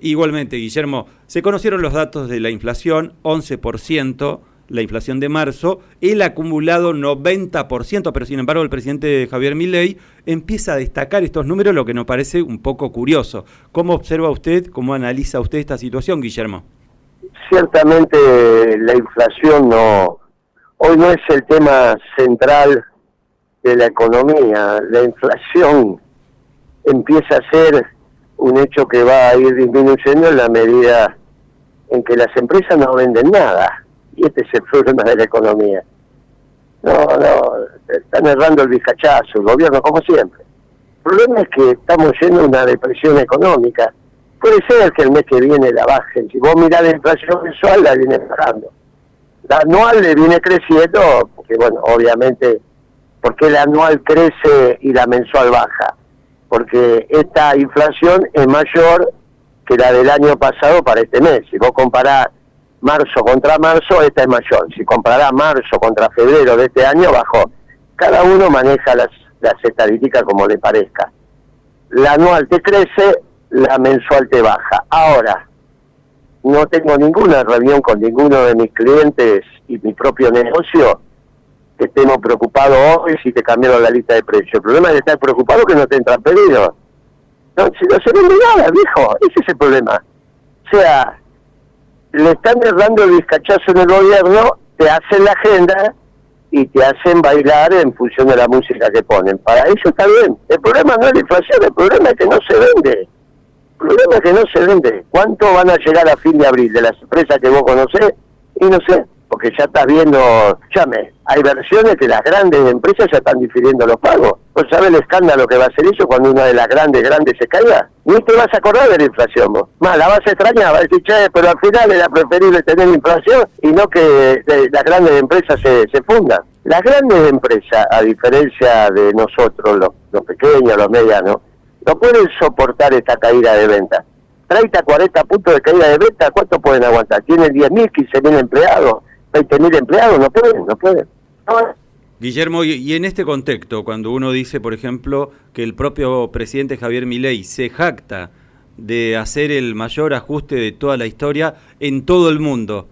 Igualmente, Guillermo, se conocieron los datos de la inflación, 11%, la inflación de marzo, el acumulado 90%, pero sin embargo el presidente Javier Milei empieza a destacar estos números, lo que nos parece un poco curioso. ¿Cómo observa usted, cómo analiza usted esta situación, Guillermo? Ciertamente la inflación hoy no es el tema central de la economía. La inflación empieza a ser un hecho que va a ir disminuyendo en la medida en que las empresas no venden nada. Y este es el problema de la economía. Están errando el vizcachazo, el gobierno, como siempre. El problema es que estamos yendo a una depresión económica. Puede ser que el mes que viene la bajen. Si vos mirás la inflación mensual, la viene bajando. La anual le viene creciendo, porque bueno, obviamente, porque la anual crece y la mensual baja. Porque esta inflación es mayor que la del año pasado para este mes. Si vos comparás marzo contra marzo, esta es mayor. Si comparás marzo contra febrero de este año, bajó. Cada uno maneja las estadísticas como le parezca. La anual te crece, la mensual te baja. Ahora, no tengo ninguna reunión con ninguno de mis clientes y mi propio negocio que estemos preocupados hoy si te cambiaron la lista de precios. El problema es estar preocupado que no te entran pedidos. No se vende nada, viejo. Ese es el problema. O sea, le están errando el vizcachazo en el gobierno, te hacen la agenda y te hacen bailar en función de la música que ponen. Para eso está bien. El problema no es la inflación, el problema es que no se vende. El problema es que no se vende. ¿Cuánto van a llegar a fin de abril de las empresas que vos conocés? Y no sé, porque ya estás viendo, hay versiones que las grandes empresas ya están difiriendo los pagos. ¿Vos sabés el escándalo que va a ser eso cuando una de las grandes se caiga? Ni te vas a acordar de la inflación vos. Más, la vas a extrañar, vas a decir, pero al final era preferible tener inflación y no que las grandes empresas se fundan. Las grandes empresas, a diferencia de nosotros, los pequeños, los medianos, no pueden soportar esta caída de venta. 30, 40 puntos de caída de venta, ¿cuánto pueden aguantar? Tienen 10.000, 15.000 empleados, 20.000 empleados, no pueden. Guillermo, y en este contexto, cuando uno dice, por ejemplo, que el propio presidente Javier Milei se jacta de hacer el mayor ajuste de toda la historia en todo el mundo,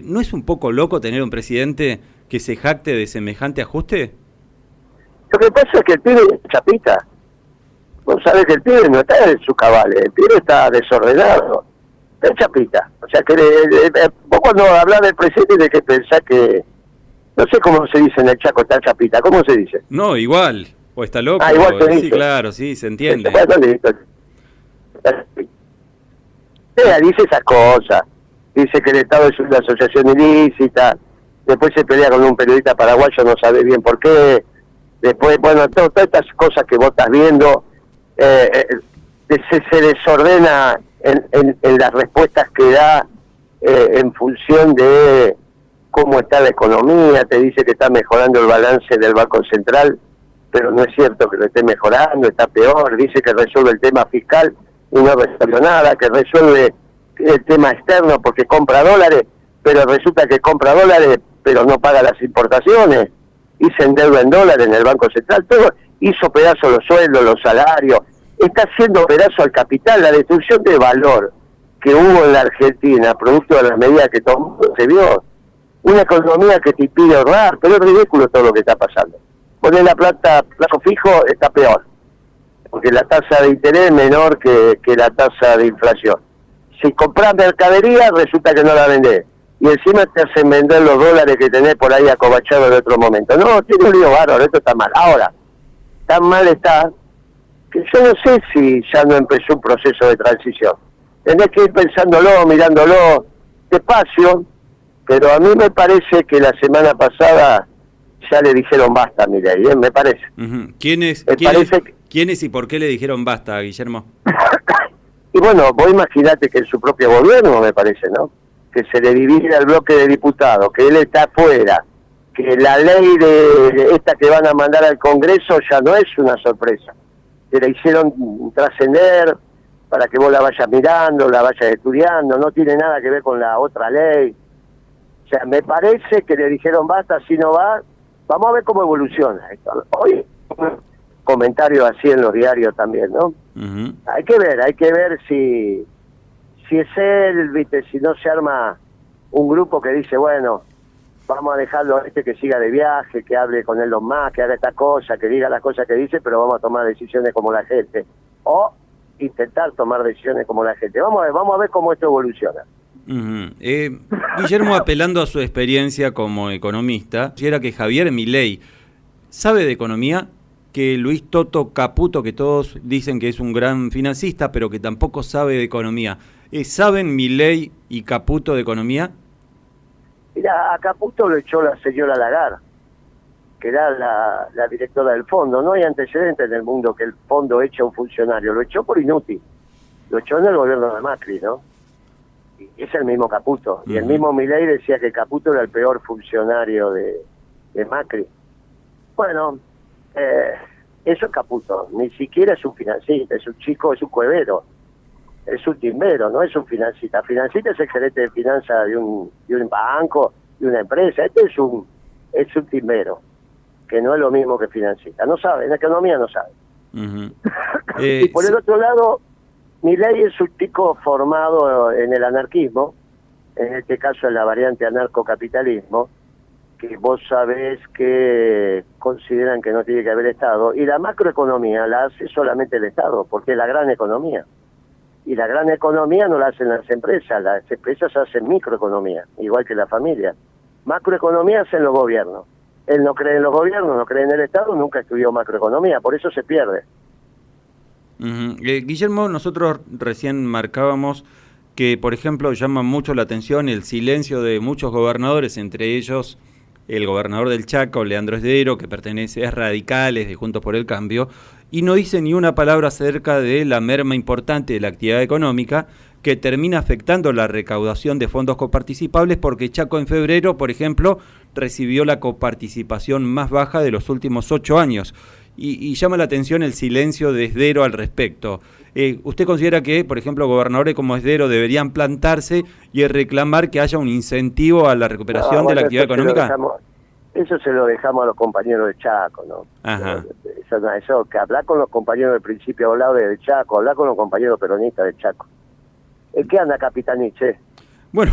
¿no es un poco loco tener un presidente que se jacte de semejante ajuste? Lo que pasa es que el pibe es chapita. Vos sabés que el pibe no está en sus cabales, el pibe está desordenado, es chapita. O sea que vos cuando hablás del presidente de que pensás que, no sé cómo se dice en el Chaco, está chapita, ¿cómo se dice? No, igual, o está loco. Igual se sí, dice. Claro, sí, se entiende. Dice esas cosas, dice que el Estado es una asociación ilícita, después se pelea con un periodista paraguayo, no sabe bien por qué, después, bueno, todas estas cosas que vos estás viendo, se desordena en las respuestas que da en función de cómo está la economía. Te dice que está mejorando el balance del Banco Central, pero no es cierto que lo esté mejorando, está peor. Dice que resuelve el tema fiscal y no resuelve nada, que resuelve el tema externo porque compra dólares, pero resulta que compra dólares pero no paga las importaciones y se endeuda en dólares en el Banco Central. Todo hizo pedazo los sueldos, los salarios, está haciendo pedazo al capital. La destrucción de valor que hubo en la Argentina, producto de las medidas que tomó, se vio. Una economía que te pide ahorrar, pero es ridículo todo lo que está pasando. Poner la plata plazo fijo está peor, porque la tasa de interés es menor que la tasa de inflación. Si compras mercadería, resulta que no la vendés. Y encima te hacen vender los dólares que tenés por ahí acobachados en otro momento. No, tiene un lío bárbaro, esto está mal. Ahora, tan mal está que yo no sé si ya no empezó un proceso de transición. Tenés que ir pensándolo, mirándolo despacio, pero a mí me parece que la semana pasada ya le dijeron basta, Milei, me parece. Uh-huh. ¿Quiénes y por qué le dijeron basta, Guillermo? Y bueno, vos imaginate que en su propio gobierno, me parece, ¿no? Que se le divide el bloque de diputados, que él está afuera, que la ley de esta que van a mandar al Congreso ya no es una sorpresa, que la hicieron trascender para que vos la vayas mirando, la vayas estudiando, no tiene nada que ver con la otra ley. O sea, me parece que le dijeron basta, si no va, vamos a ver cómo evoluciona esto. Hoy comentarios así en los diarios también, ¿no? Ujú. Hay que ver si es él, viste, si no se arma un grupo que dice, bueno, vamos a dejarlo a que siga de viaje, que hable con Elon Musk, que haga esta cosa, que diga las cosas que dice, pero vamos a tomar decisiones como la gente. O intentar tomar decisiones como la gente. Vamos a ver cómo esto evoluciona. Ujú. Guillermo, apelando a su experiencia como economista, considera que Javier Milei sabe de economía, que Luis Toto Caputo, que todos dicen que es un gran financista, pero que tampoco sabe de economía. ¿Saben Milei y Caputo de economía? Mira, a Caputo lo echó la señora Lagarde, que era la directora del fondo. No hay antecedentes en el mundo que el fondo eche a un funcionario. Lo echó por inútil. Lo echó en el gobierno de Macri, ¿no? Y es el mismo Caputo. Y el mismo Milei decía que Caputo era el peor funcionario de Macri. Bueno, eso es Caputo. Ni siquiera es un financista, es un chico, es un cuevero. Es un timbero, no es un financista. Financista es el gerente de finanzas de un banco, de una empresa. Este es un timbero, que no es lo mismo que financista. No sabe, en economía no sabe. Y por el otro lado, Milei es un chico formado en el anarquismo, en este caso en la variante anarcocapitalismo, que vos sabés que consideran que no tiene que haber Estado, y la macroeconomía la hace solamente el Estado, porque es la gran economía. Y la gran economía no la hacen las empresas hacen microeconomía, igual que la familia. Macroeconomía hacen los gobiernos. Él no cree en los gobiernos, no cree en el Estado, nunca estudió macroeconomía, por eso se pierde. Guillermo, nosotros recién marcábamos que, por ejemplo, llama mucho la atención el silencio de muchos gobernadores, entre ellos el gobernador del Chaco, Leandro Esdero, que pertenece a Radicales de Juntos por el Cambio, y no dice ni una palabra acerca de la merma importante de la actividad económica que termina afectando la recaudación de fondos coparticipables, porque Chaco en febrero, por ejemplo, recibió la coparticipación más baja de los últimos 8 años. Y llama la atención el silencio de Esdero al respecto. ¿Usted considera que, por ejemplo, gobernadores como Esdero deberían plantarse y reclamar que haya un incentivo a la recuperación de la actividad económica? Eso se lo dejamos a los compañeros de Chaco, ¿no? Ajá. Eso, que hablar con los compañeros del principio hablado de Chaco, hablar con los compañeros peronistas de Chaco. ¿Qué anda, Capitaniche? Bueno,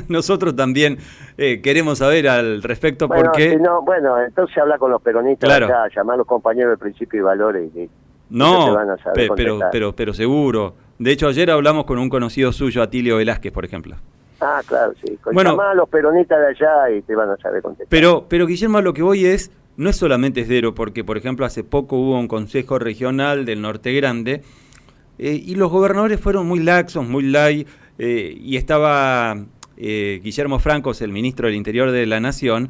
nosotros también queremos saber al respecto porque... entonces habla con los peronistas, claro. Allá, llamar a los compañeros de principio y valores y no, van a saber pero seguro. De hecho, ayer hablamos con un conocido suyo, Atilio Velázquez, por ejemplo. Ah, claro, sí. Bueno, llamá a los peronistas de allá y te van a saber contestar. Pero Guillermo, a lo que voy no es solamente Esdero, porque, por ejemplo, hace poco hubo un consejo regional del Norte Grande y los gobernadores fueron muy laxos, muy light, y estaba Guillermo Francos, el ministro del Interior de la Nación,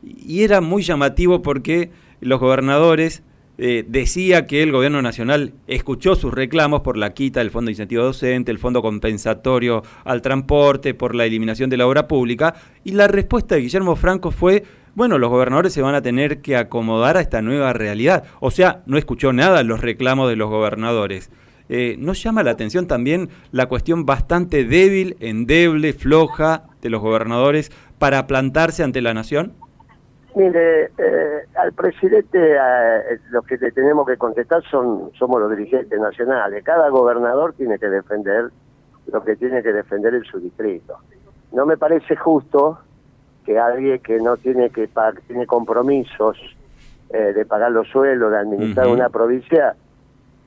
y era muy llamativo porque los gobernadores decía que el gobierno nacional escuchó sus reclamos por la quita del fondo de incentivo docente, el fondo compensatorio al transporte, por la eliminación de la obra pública, y la respuesta de Guillermo Francos fue: bueno, los gobernadores se van a tener que acomodar a esta nueva realidad. O sea, no escuchó nada los reclamos de los gobernadores. ¿Nos llama la atención también la cuestión bastante débil, endeble, floja de los gobernadores para plantarse ante la nación? Mire, al presidente lo que le tenemos que contestar somos los dirigentes nacionales. Cada gobernador tiene que defender lo que tiene que defender en su distrito. No me parece justo que alguien que no tiene tiene compromisos de pagar los sueldos, de administrar una provincia,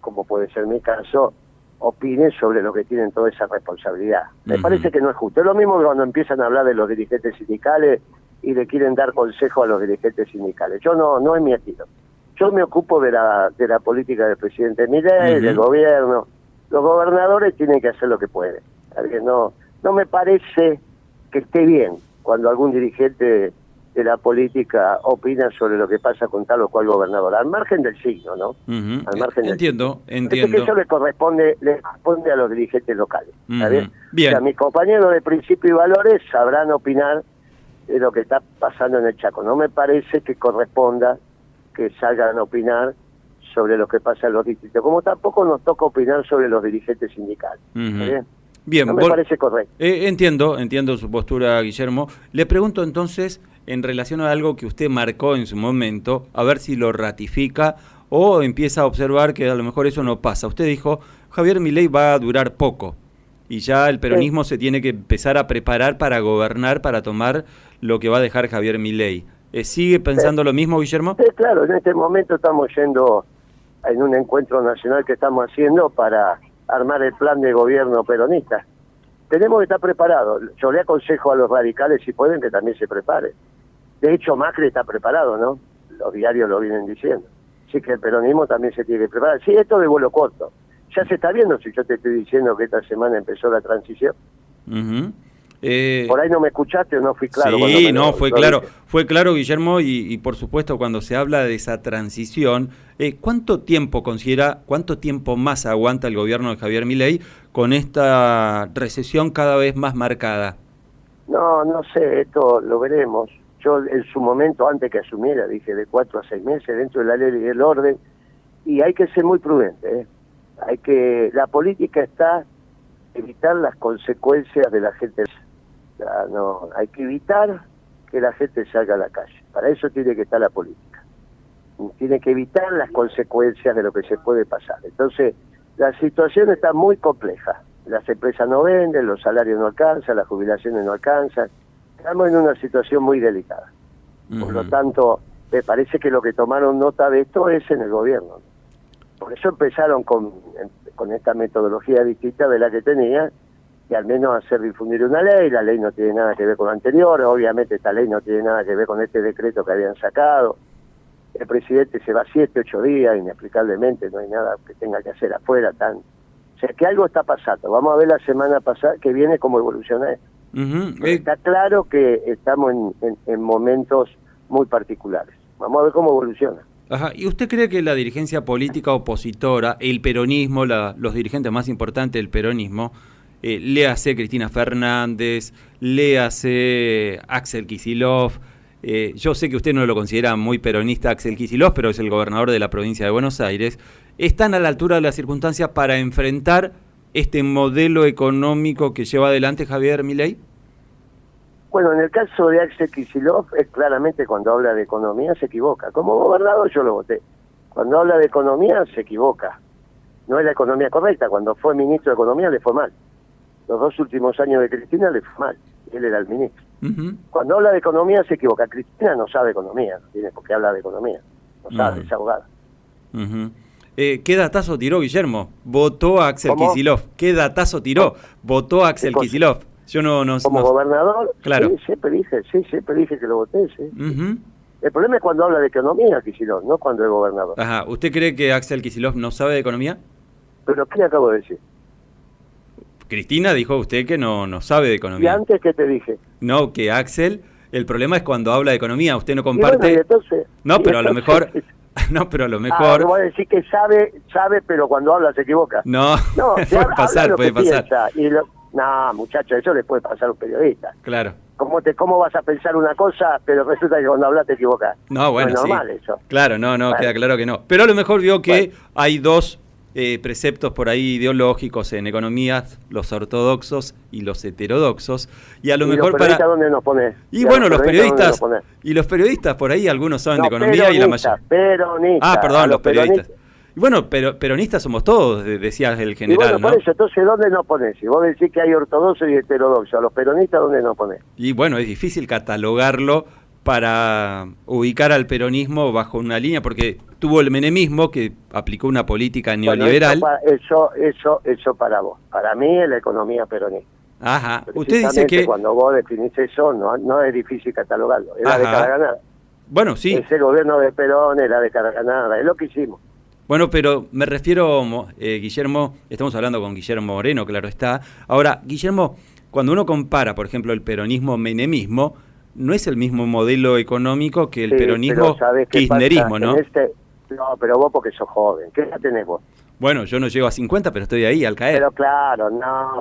como puede ser mi caso, opine sobre lo que tienen toda esa responsabilidad. Me parece que no es justo. Es lo mismo que cuando empiezan a hablar de los dirigentes sindicales y le quieren dar consejo a los dirigentes sindicales. Yo no es mi estilo. Yo me ocupo de la política del presidente Milei, del gobierno. Los gobernadores tienen que hacer lo que pueden. No me parece que esté bien cuando algún dirigente de la política opina sobre lo que pasa con tal o cual gobernador, al margen del signo, ¿no? Al margen entiendo. Que eso le corresponde a los dirigentes locales. ¿Está bien? Bien. O sea, mis compañeros de principio y valores sabrán opinar de lo que está pasando en el Chaco. No me parece que corresponda que salgan a opinar sobre lo que pasa en los distritos, como tampoco nos toca opinar sobre los dirigentes sindicales. Bien, no me parece correcto. Entiendo su postura, Guillermo. Le pregunto entonces, en relación a algo que usted marcó en su momento, a ver si lo ratifica o empieza a observar que a lo mejor eso no pasa? Usted dijo, Javier Milei va a durar poco y ya el peronismo se tiene que empezar a preparar para gobernar, para tomar lo que va a dejar Javier Milei. ¿Sigue pensando lo mismo, Guillermo? Sí, claro, en este momento estamos yendo en un encuentro nacional que estamos haciendo para armar el plan de gobierno peronista. Tenemos que estar preparados. Yo le aconsejo a los radicales, si pueden, que también se preparen. De hecho, Macri está preparado, ¿no? Los diarios lo vienen diciendo. Así que el peronismo también se tiene que preparar. Sí, esto de vuelo corto. Ya se está viendo si yo te estoy diciendo que esta semana empezó la transición. Por ahí no me escuchaste o no fui claro. Sí, no, fue claro, Guillermo, y por supuesto cuando se habla de esa transición, ¿cuánto tiempo más aguanta el gobierno de Javier Milei con esta recesión cada vez más marcada? No sé, esto lo veremos. Yo en su momento, antes que asumiera, dije de 4 a 6 meses dentro de la ley y el orden, y hay que ser muy prudente, la política está evitar las consecuencias de la gente. No, hay que evitar que la gente salga a la calle. Para eso tiene que estar la política. Tiene que evitar las consecuencias de lo que se puede pasar. Entonces, la situación está muy compleja. Las empresas no venden, los salarios no alcanzan, las jubilaciones no alcanzan. Estamos en una situación muy delicada. Por lo tanto, me parece que lo que tomaron nota de esto es en el gobierno. Por eso empezaron con esta metodología distinta de la que tenía, y al menos hacer difundir una ley. La ley no tiene nada que ver con la anterior, obviamente esta ley no tiene nada que ver con este decreto que habían sacado. El presidente se va 7, 8 días, inexplicablemente, no hay nada que tenga que hacer afuera. O sea, que algo está pasando. Vamos a ver la semana pasada que viene cómo evoluciona esto. Está claro que estamos en momentos muy particulares. Vamos a ver cómo evoluciona. Ajá. ¿Y usted cree que la dirigencia política opositora, el peronismo, los dirigentes más importantes del peronismo, léase Cristina Fernández, léase Axel Kicillof, yo sé que usted no lo considera muy peronista Axel Kicillof, pero es el gobernador de la provincia de Buenos Aires, están a la altura de las circunstancias para enfrentar este modelo económico que lleva adelante Javier Milei? Bueno, en el caso de Axel Kicillof, es claramente cuando habla de economía se equivoca. Como gobernador yo lo voté. Cuando habla de economía se equivoca. No es la economía correcta. Cuando fue ministro de Economía le fue mal. Los 2 últimos años de Cristina le fue mal. Él era el ministro. Cuando habla de economía se equivoca. Cristina no sabe economía, no tiene por qué hablar de economía. No sabe, es abogada. ¿Qué datazo tiró, Guillermo? Votó a Axel Kicillof. ¿Qué datazo tiró? Votó a Axel Kicillof. Yo no como gobernador, claro. Sí, siempre dije que lo voté, sí. El problema es cuando habla de economía, Kicillof, no cuando es gobernador. Ajá. ¿Usted cree que Axel Kicillof no sabe de economía? ¿Pero qué le acabo de decir? Cristina dijo usted que no sabe de economía. ¿Y antes qué te dije? No, que Axel, el problema es cuando habla de economía, usted no comparte... Bueno, entonces, pero a lo mejor... No, pero a lo mejor... voy a decir que sabe, pero cuando habla se equivoca. No, puede pasar. No, muchacho, eso le puede pasar a un periodista. Claro. ¿Cómo vas a pensar una cosa, pero resulta que cuando hablas te equivocas? No, bueno, no es normal eso. Claro, bueno. Queda claro que no. Pero a lo mejor vio que hay 2 preceptos por ahí ideológicos en economía, los ortodoxos y los heterodoxos, y a lo mejor para... ¿Dónde nos pones? Y bueno, los periodistas por ahí, algunos saben de economía y la mayoría... Peronistas. Perdón, los periodistas. Y bueno, pero peronistas somos todos, decía el general, y bueno, por eso, entonces, ¿dónde nos ponés? Si vos decís que hay ortodoxos y heterodoxos, a los peronistas, ¿dónde nos ponés? Y bueno, es difícil catalogarlo para ubicar al peronismo bajo una línea, porque tuvo el menemismo, que aplicó una política neoliberal. Eso para vos. Para mí es la economía peronista. Ajá. Usted dice que... Cuando vos definís eso, no es difícil catalogarlo. Es la de Caraganada. Bueno, sí. Ese gobierno de Perón es la de Caraganada. Es lo que hicimos. Bueno, pero me refiero, Guillermo, estamos hablando con Guillermo Moreno, claro está. Ahora, Guillermo, cuando uno compara, por ejemplo, el peronismo-menemismo, no es el mismo modelo económico que el peronismo kirchnerismo, ¿no? No, pero vos porque sos joven. ¿Qué edad tenés vos? Bueno, yo no llego a 50, pero estoy ahí al caer. Pero claro,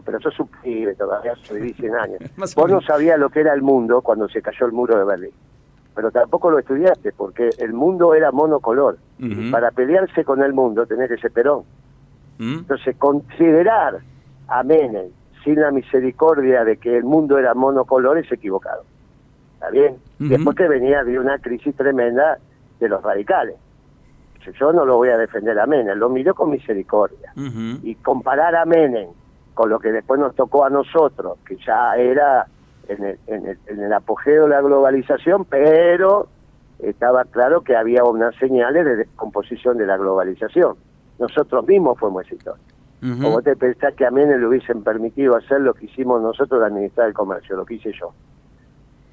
pero sos un pibe todavía, viví 100 años. Vos no sabías lo que era el mundo cuando se cayó el muro de Berlín. Pero tampoco lo estudiaste, porque el mundo era monocolor. Y para pelearse con el mundo tenés que ser Perón. Entonces, considerar a Menem sin la misericordia de que el mundo era monocolor es equivocado. ¿Está bien? Después que venía de una crisis tremenda de los radicales. Yo no lo voy a defender a Menem, lo miró con misericordia. Y comparar a Menem con lo que después nos tocó a nosotros, que ya era en el apogeo de la globalización, pero estaba claro que había unas señales de descomposición de la globalización. Nosotros mismos fuimos exitosos. ¿Cómo te pensás que a Menem le hubiesen permitido hacer lo que hicimos nosotros de administrar el comercio, lo que hice yo?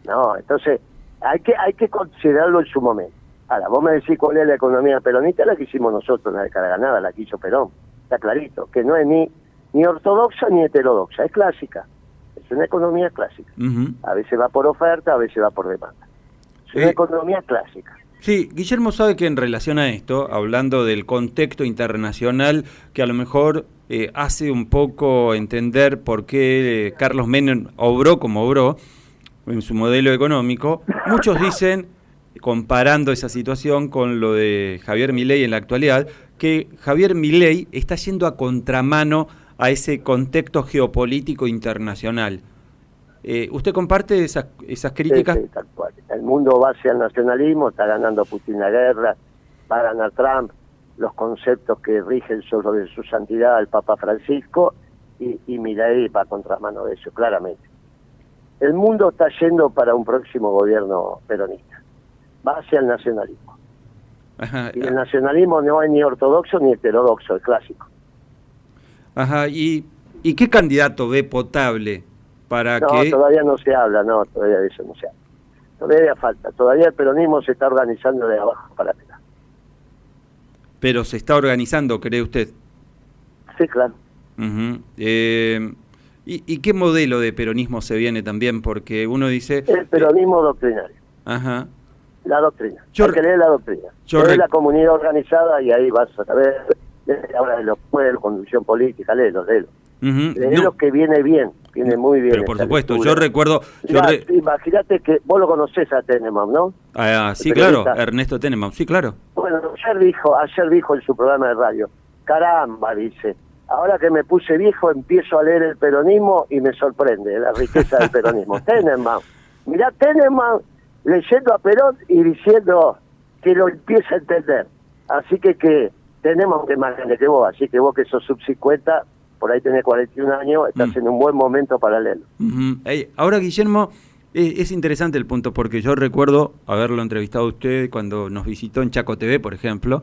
No, entonces hay que considerarlo en su momento. Ahora, vos me decís cuál es la economía peronista, la que hicimos nosotros, la de Caraganada, la que hizo Perón. Está clarito, que no es ni ortodoxa ni heterodoxa, es clásica. Es una economía clásica. A veces va por oferta, a veces va por demanda. Es una economía clásica. Sí, Guillermo sabe que en relación a esto, hablando del contexto internacional, que a lo mejor hace un poco entender por qué Carlos Menem obró como obró en su modelo económico, muchos dicen, comparando esa situación con lo de Javier Milei en la actualidad, que Javier Milei está yendo a contramano a ese contexto geopolítico internacional. ¿Usted comparte esas críticas? Sí, tal cual. El mundo va hacia el nacionalismo, está ganando Putin la guerra, va a ganar Trump, los conceptos que rigen sobre su santidad el Papa Francisco, y Milei va a contramano de eso, claramente. El mundo está yendo para un próximo gobierno peronista. Va hacia el nacionalismo. Ajá, y el nacionalismo no es ni ortodoxo ni heterodoxo, es clásico. Ajá, ¿y qué candidato ve potable para que...? Todavía no se habla, todavía de eso no se habla. Todavía falta, todavía el peronismo se está organizando de abajo para arriba. Pero se está organizando, ¿cree usted? Sí, claro. ¿Y qué modelo de peronismo se viene también? Porque uno dice... El peronismo doctrinario. Ajá. La doctrina. Hay que leer la doctrina. Leer la comunidad organizada y ahí vas a saber. Ahora de los pueblos, conducción política, léelo. Lo que viene bien, viene muy bien. Pero por supuesto, lectura. Yo recuerdo... Imagínate que vos lo conocés a Tenenbaum, ¿no? Sí, claro, Ernesto Tenenbaum, sí, claro. Bueno, ayer dijo en su programa de radio, caramba, dice, ahora que me puse viejo empiezo a leer el peronismo y me sorprende la riqueza del peronismo. Tenenbaum, mirá Tenenbaum leyendo a Perón y diciendo que lo empieza a entender. Así que tenemos que más grande que vos, así que vos que sos sub 50, por ahí tenés 41 años, estás en un buen momento para leerlo. Ahora, Guillermo, es interesante el punto, porque yo recuerdo haberlo entrevistado a usted cuando nos visitó en Chaco TV, por ejemplo,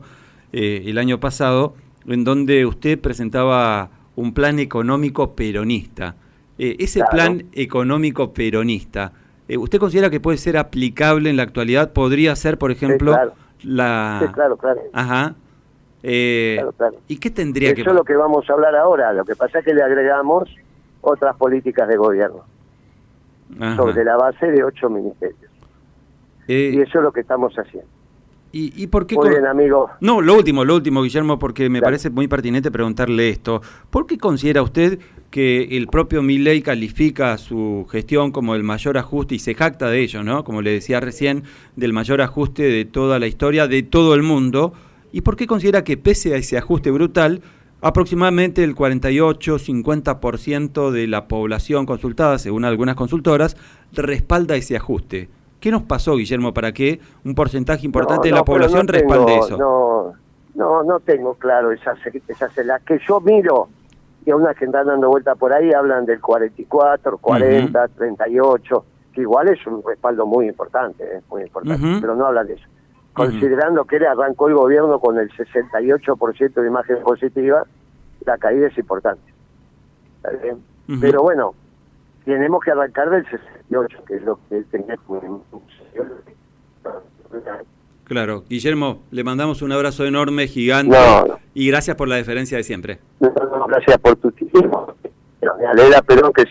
el año pasado, en donde usted presentaba un plan económico peronista. Ese plan económico peronista, ¿usted considera que puede ser aplicable en la actualidad? ¿Podría ser, por ejemplo, Sí, claro. Ajá. Claro. ¿Y qué tendría que...? Eso es lo que vamos a hablar ahora. Lo que pasa es que le agregamos otras políticas de gobierno. Ajá. Sobre la base de 8 ministerios. Y eso es lo que estamos haciendo. ¿Y por qué? Muy bien, amigo. No, lo último, Guillermo, porque me parece muy pertinente preguntarle esto. ¿Por qué considera usted que el propio Milei califica su gestión como el mayor ajuste y se jacta de ello, ¿no? Como le decía recién, del mayor ajuste de toda la historia, de todo el mundo? ¿Y por qué considera que pese a ese ajuste brutal, aproximadamente el 48-50% de la población consultada, según algunas consultoras, respalda ese ajuste? ¿Qué nos pasó, Guillermo, para que un porcentaje importante de la población respalde eso? No tengo claro esas las que yo miro, y a unas que están dando vuelta por ahí hablan del 44, 40, 38, que igual es un respaldo muy importante, pero no hablan de eso. Considerando que arrancó el gobierno con el 68% de imagen positiva, la caída es importante. ¿Está bien? Pero bueno, tenemos que arrancar del 68, que es lo que tenía. Claro. Guillermo, le mandamos un abrazo enorme, gigante, y gracias por la deferencia de siempre. Gracias por tu tiempo. Me alegra Perón, que es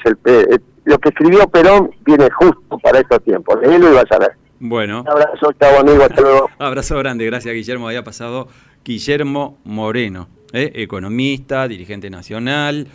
lo que escribió Perón viene justo para estos tiempos. Léelo y vas a ver. Bueno. Un abrazo, chavo amigo, hasta luego. Abrazo grande, gracias Guillermo. Había pasado Guillermo Moreno, economista, dirigente nacional,